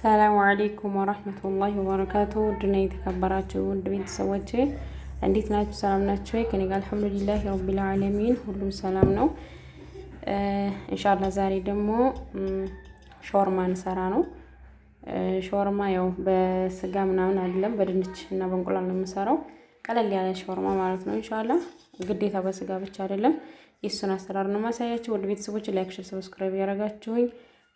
ሰላም አለይኩም ወራህመቱላሂ ወበረካቱ። ድና የተከበራችሁ ውድ ቤተሰቦቼ እንዴት ናችሁ? ሰላም ናችሁ? ከኔ ጋር አልሐምዱሊላህ ረቢል ዓለሚን ሁሉም ሰላም ነው። ኢንሻአላህ ዛሬ ደግሞ ሾርማ እንሰራ ነው። ሾርማ ያው በስጋ ምናምን አይደለም፣ በድንች እና በእንቁላል ነው የምሰራው። ቀለል ያለ ሾርማ ማለት ነው። ኢንሻአላህ ግዴታ በስጋ ብቻ አይደለም። የሱን አሰራር ነው ማሳያችሁ። ውድ ቤተሰቦቼ ላይክ፣ ሼር፣ ሰብስክራይብ ያደረጋችሁኝ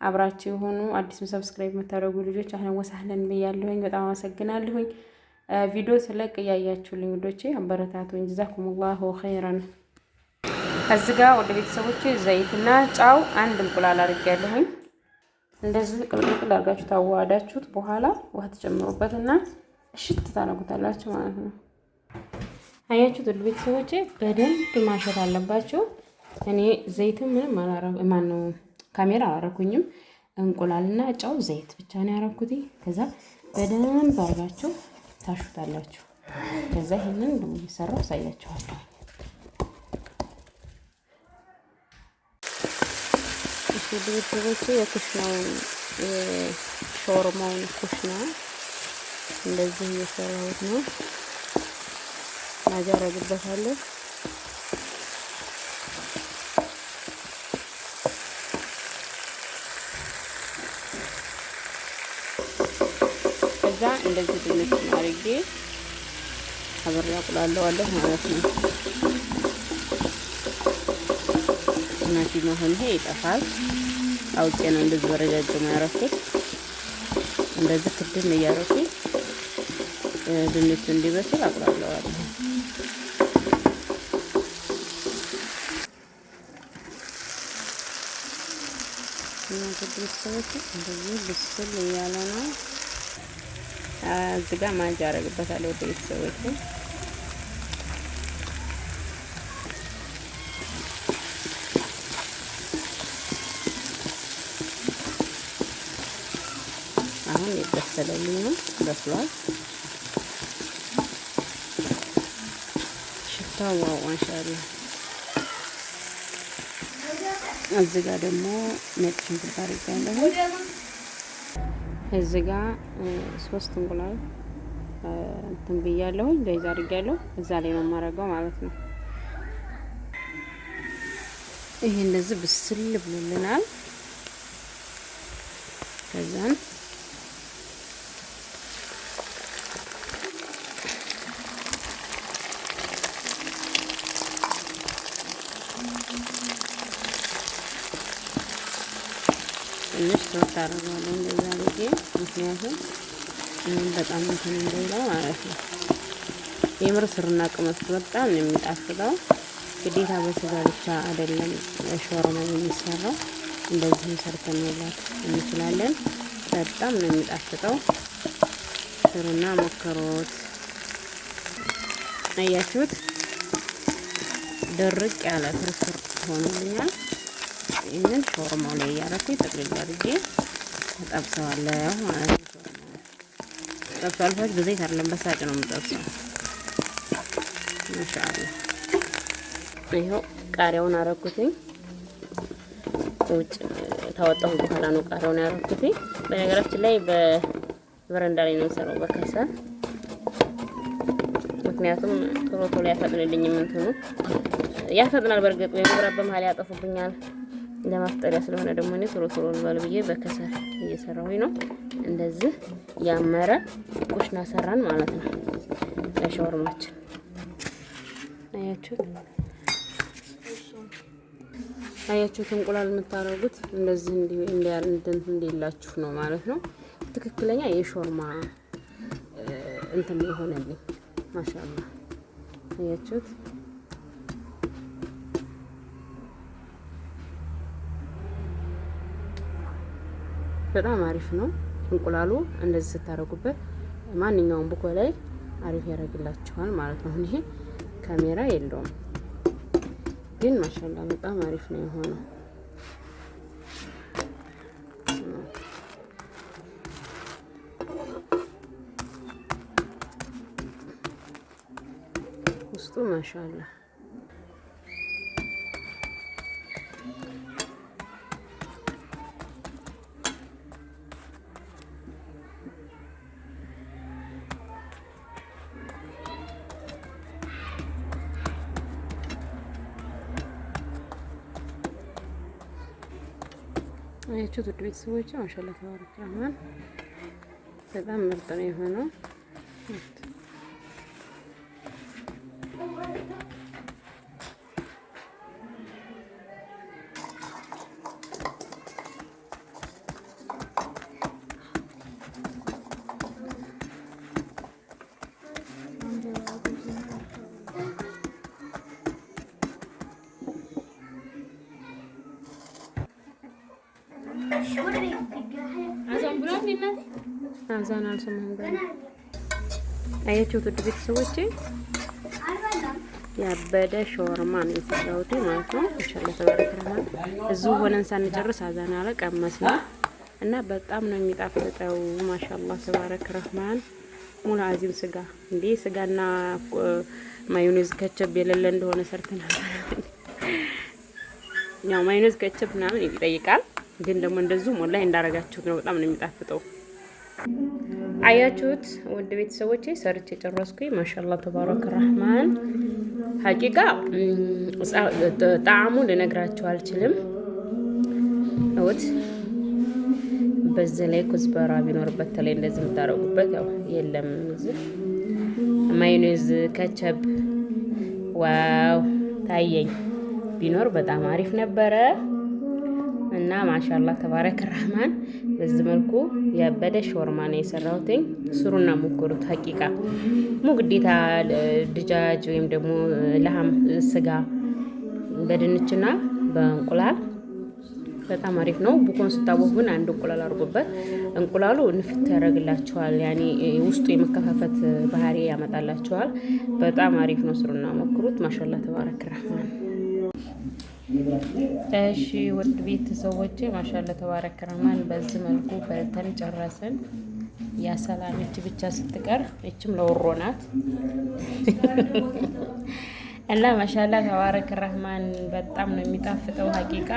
አብራችሁ የሆኑ አዲስም ሰብስክራይብ የምታደርጉ ልጆች አህለን ወሰህለን ብያለሁኝ። በጣም አመሰግናለሁኝ። ቪዲዮ ስለቅ እያያችሁልኝ ውዶቼ አበረታቱኝ። ጀዛኩሙላሁ ኸይረን። ከዚህ ጋር ወደ ቤተሰቦቼ ዘይትና ጫው አንድ እንቁላል አድርጌያለሁኝ። እንደዚህ ቅልቅል አድርጋችሁ ታዋዳችሁት በኋላ ውሃ ተጨምሩበትና እሽት ታደርጉታላችሁ ማለት ነው። አያችሁት ወደ ቤተሰቦቼ በደንብ ማሸት አለባችሁ። እኔ ዘይትም ምንም አላረኩም ማነው ካሜራ አላረኩኝም። እንቁላልና ጫው ዘይት ብቻ ነው ያረኩት። ከዛ በደንብ አድርጋችሁ ታሹታላችሁ። ከዛ ይሄንን ደግሞ እየሰራው አሳያችኋለሁ። እሺ ቤተሰቦቼ የኩሽናውን የሾርማውን ኩሽና እንደዚህ እየሰራሁት ነው። ማጃ አረግበታለሁ። ከዛ እንደዚህ ድንች አድርጌ አብሬ አቁላለዋለሁ ማለት ነው። እናቲ መሆን ይሄ ይጠፋል። አውቄ ነው እንደዚህ በረጃጅም ያረኩት። እንደዚህ ክድን እያረኩኝ ድንቹ እንዲበስል አቁላለዋለሁ። እና ቤተሰቦቼ እንደዚህ ብስል እያለ ነው። እዚህ ጋር ማንጃ አረግበታለሁ ወደ ቤተሰቦቼ። አሁን የበሰለልኝ ነው፣ በስሏል። ሽታው ዋው ማሻአላህ። እዚህ ጋር ደግሞ ነጭ ሽንኩርት አድርጌያለሁ። እዚህ ጋር 3 እንቁላል እንትን ብያለሁ፣ እንደዛ አድርጌያለሁ። እዛ ላይ ነው የማረገው ማለት ነው። ይሄ እንደዚህ ብስል ብሎልናል። ከዛን ትንሽ ተወት አደርጋለሁ እንደዛ አድርጌ፣ ምክንያቱም በጣም እንትን እንዳይለው ማለት ነው። የምር ስርና ቅመሱ በጣም ነው የሚጣፍጠው። ግዴታ በስጋ ብቻ አይደለም ሾርማ የሚሰራው፣ እንደዚህ ሰርተን መብላት እንችላለን። በጣም ነው የሚጣፍጠው። ስሩና ሞክሩት። አያችሁት? ድርቅ ያለ ፍርፍር ሆኖልኛል። ይሄንን ሾርማው ላይ ያረኩኝ ጠቅልል አድርጌ ተጠብሰዋለሁ ማለት ነው። ተጠብሷል። በዘይት አይደለም በሳጭ ነው የምጠብሰው። ማሻአላህ። ይሄው ቃሪያውን አረኩትኝ። ውጭ ታወጣሁ በኋላ ነው ቃሪያውን ያረኩትኝ። በነገራችን ላይ በበረንዳ ላይ ነው የምሰራው በከሰል፣ ምክንያቱም ቶሎ ቶሎ ያፈጥንልኝ። እንትኑ ያፈጥናል። በርግጥ የመብራት በመሀል ያጠፉብኛል። ለማፍጠሪያ ስለሆነ ደግሞ እኔ ቶሎ ቶሎ ልበል ብዬ በከሰል እየሰራሁኝ ነው። እንደዚህ ያመረ ኩሽና ሰራን ማለት ነው ለሻወርማችን። አያችሁት? እንቁላል የምታረጉት እንደዚህ እንዲላችሁ ነው ማለት ነው። ትክክለኛ የሾርማ እንትን የሆነልኝ ማሻአላህ። አያችሁት? በጣም አሪፍ ነው። እንቁላሉ እንደዚህ ስታረጉበት ማንኛውም ቡኮ ላይ አሪፍ ያደርግላችኋል ማለት ነው። ይሄ ካሜራ የለውም ግን ማሻአላህ በጣም አሪፍ ነው የሆነው። ውስጡ ማሻአላህ አያችሁት ውድ ቤተሰቦች ማሻአላ ተባረክ ረህማን በጣም ምርጥ ነው የሆነው። አዛን አልሰማሁም ገና። አያችሁት ውድ ቤተሰቦቼ ያበደ ሾርማ ነው የሰራሁት ማለት ነው። ኢንሻአላህ ተባረከ ረህማን እዚሁ ሆነን ሳንጨርስ አዛን አለ ቀመስ ነው እና በጣም ነው የሚጣፍጠው። ማሻአላህ ተባረከ ረህማን ሙሉ አዚም ስጋ እንዴ ስጋና ማዮኔዝ ከቸብ የሌለ እንደሆነ ሰርተናል። ያው ማዮኔዝ ከቸብ ምናምን ይጠይቃል፣ ግን ደግሞ እንደዚሁ ሞላ እንዳረጋችሁት ነው በጣም ነው የሚጣፍጠው። አያችሁት ውድ ቤተሰቦቼ ሰርቼ ጨረስኩኝ። ማሻአላህ ተባረከ ረህማን ሀቂቃ ጣዕሙ ልነግራችሁ አልችልም። እውት በዚህ ላይ ኩዝበራ ቢኖርበት ተለይ እንደዚህ የምታረጉበት ያው የለም እዚህ ማዮኔዝ ከቸብ ዋው ታየኝ ቢኖር በጣም አሪፍ ነበረ። እና ማሻአላህ ተባረከ ረህማን በዚህ መልኩ ያበደ ሾርማ ነው የሰራሁትኝ። ስሩና ሞክሩት። ሀቂቃ ግዴታ ድጃጅ ወይም ደግሞ ለሐም ስጋ በድንችና በእንቁላል በጣም አሪፍ ነው። ቡኮን ስታቦክ ግን አንድ እንቁላል አድርጎበት እንቁላሉ ንፍት ያደርግላችኋል። ያኔ ውስጡ የመከፋፈት ባህሪ ያመጣላችኋል። በጣም አሪፍ ነው። ስሩና ሞክሩት። ማሻአላህ ተባረከ ረህማን። እሺ ውድ ቤተሰቦቼ ማሻአላህ ተባረከ ረህማን በዚህ መልኩ በልተን ጨረስን። ያ ሰላም እቺ ብቻ ስትቀር እቺም ለወሮ ናት እና ማሻአላህ ተባረከ ረህማን በጣም ነው የሚጣፍጠው። ሀቂቃ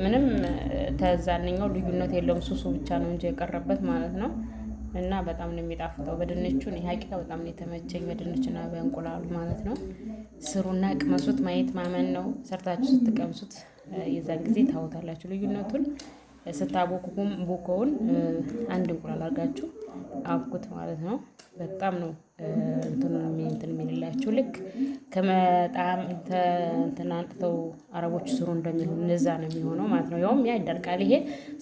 ምንም ተዛነኛው ልዩነት የለውም። ሱሱ ብቻ ነው እንጂ የቀረበት ማለት ነው። እና በጣም ነው የሚጣፍጠው። በድንቹ ነው ሀቂቃ በጣም ነው የተመቸኝ፣ በድንቹና በእንቁላሉ ማለት ነው። ስሩና ቅመሱት፣ ማየት ማመን ነው። ሰርታችሁ ስትቀምሱት የዛን ጊዜ ታውታላችሁ ልዩነቱን። ስታቦኩኩም ቡኮውን አንድ እንቁላል አድርጋችሁ አብኩት ማለት ነው። በጣም ነው እንትን የሚልላችሁ ልክ ከመጣም እንትን አንጥተው አረቦች ስሩ እንደሚሉ እነዛ ነው የሚሆነው ማለት ነው። ያውም ያ ይደርቃል። ይሄ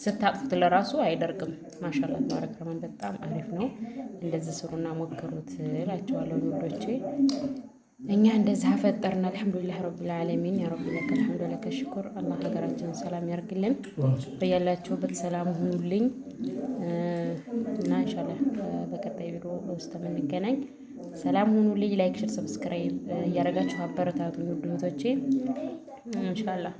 ስታጥፉት ለራሱ አይደርቅም። ማሻአላህ ተባረከ ረህማን በጣም አሪፍ ነው። እንደዚህ ስሩና ሞክሩት እላችኋለሁ ወንዶቼ። እኛ እንደዚህ አፈጠርን። አልሐምዱሊላህ ረቢል ዓለሚን ያ ረቢ ለከል ሐምዱ ለከ ሽኩር። አላህ ሀገራችንን ሰላም ያርግልን። በያላችሁበት ሰላም ሁኑልኝ እና ኢንሻአላህ በቀጣይ ቪዲዮ ውስጥ የምንገናኝ። ሰላም ሁኑልኝ። ላይክ፣ ሼር፣ ሰብስክራይብ እያደረጋችሁ አበረታቱኝ ውድ እህቶቼ። ኢንሻአላህ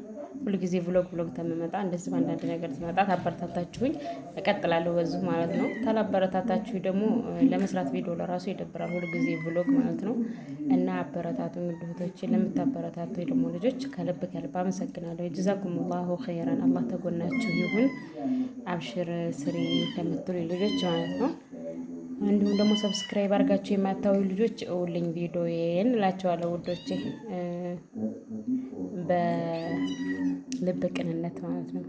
ሁሉ ጊዜ ቭሎግ ተመመጣ እንደዚህ በአንዳንድ ነገር ትመጣ ታበረታታችሁኝ እቀጥላለሁ በዚሁ ማለት ነው። ታላበረታታችሁ ደግሞ ለመስራት ቪዲዮ ለራሱ ይደብራል፣ ሁሉ ጊዜ ቭሎግ ማለት ነው። እና አበረታቱኝ ውድ እህቶቼ። ለምታበረታቱኝ ደግሞ ልጆች ከልብ አመሰግናለሁ። ጀዛኩሙላሁ ኸይራን። አላህ ተጎናችሁ ይሁን። አብሽር ስሪ ለምትሉ ልጆች ማለት ነው። እንዲሁም ደግሞ ሰብስክራይብ አድርጋችሁ የማታዩ ልጆች እውልኝ ቪዲዮዬን እላቸዋለሁ ውዶቼ፣ በልብ ቅንነት ማለት ነው።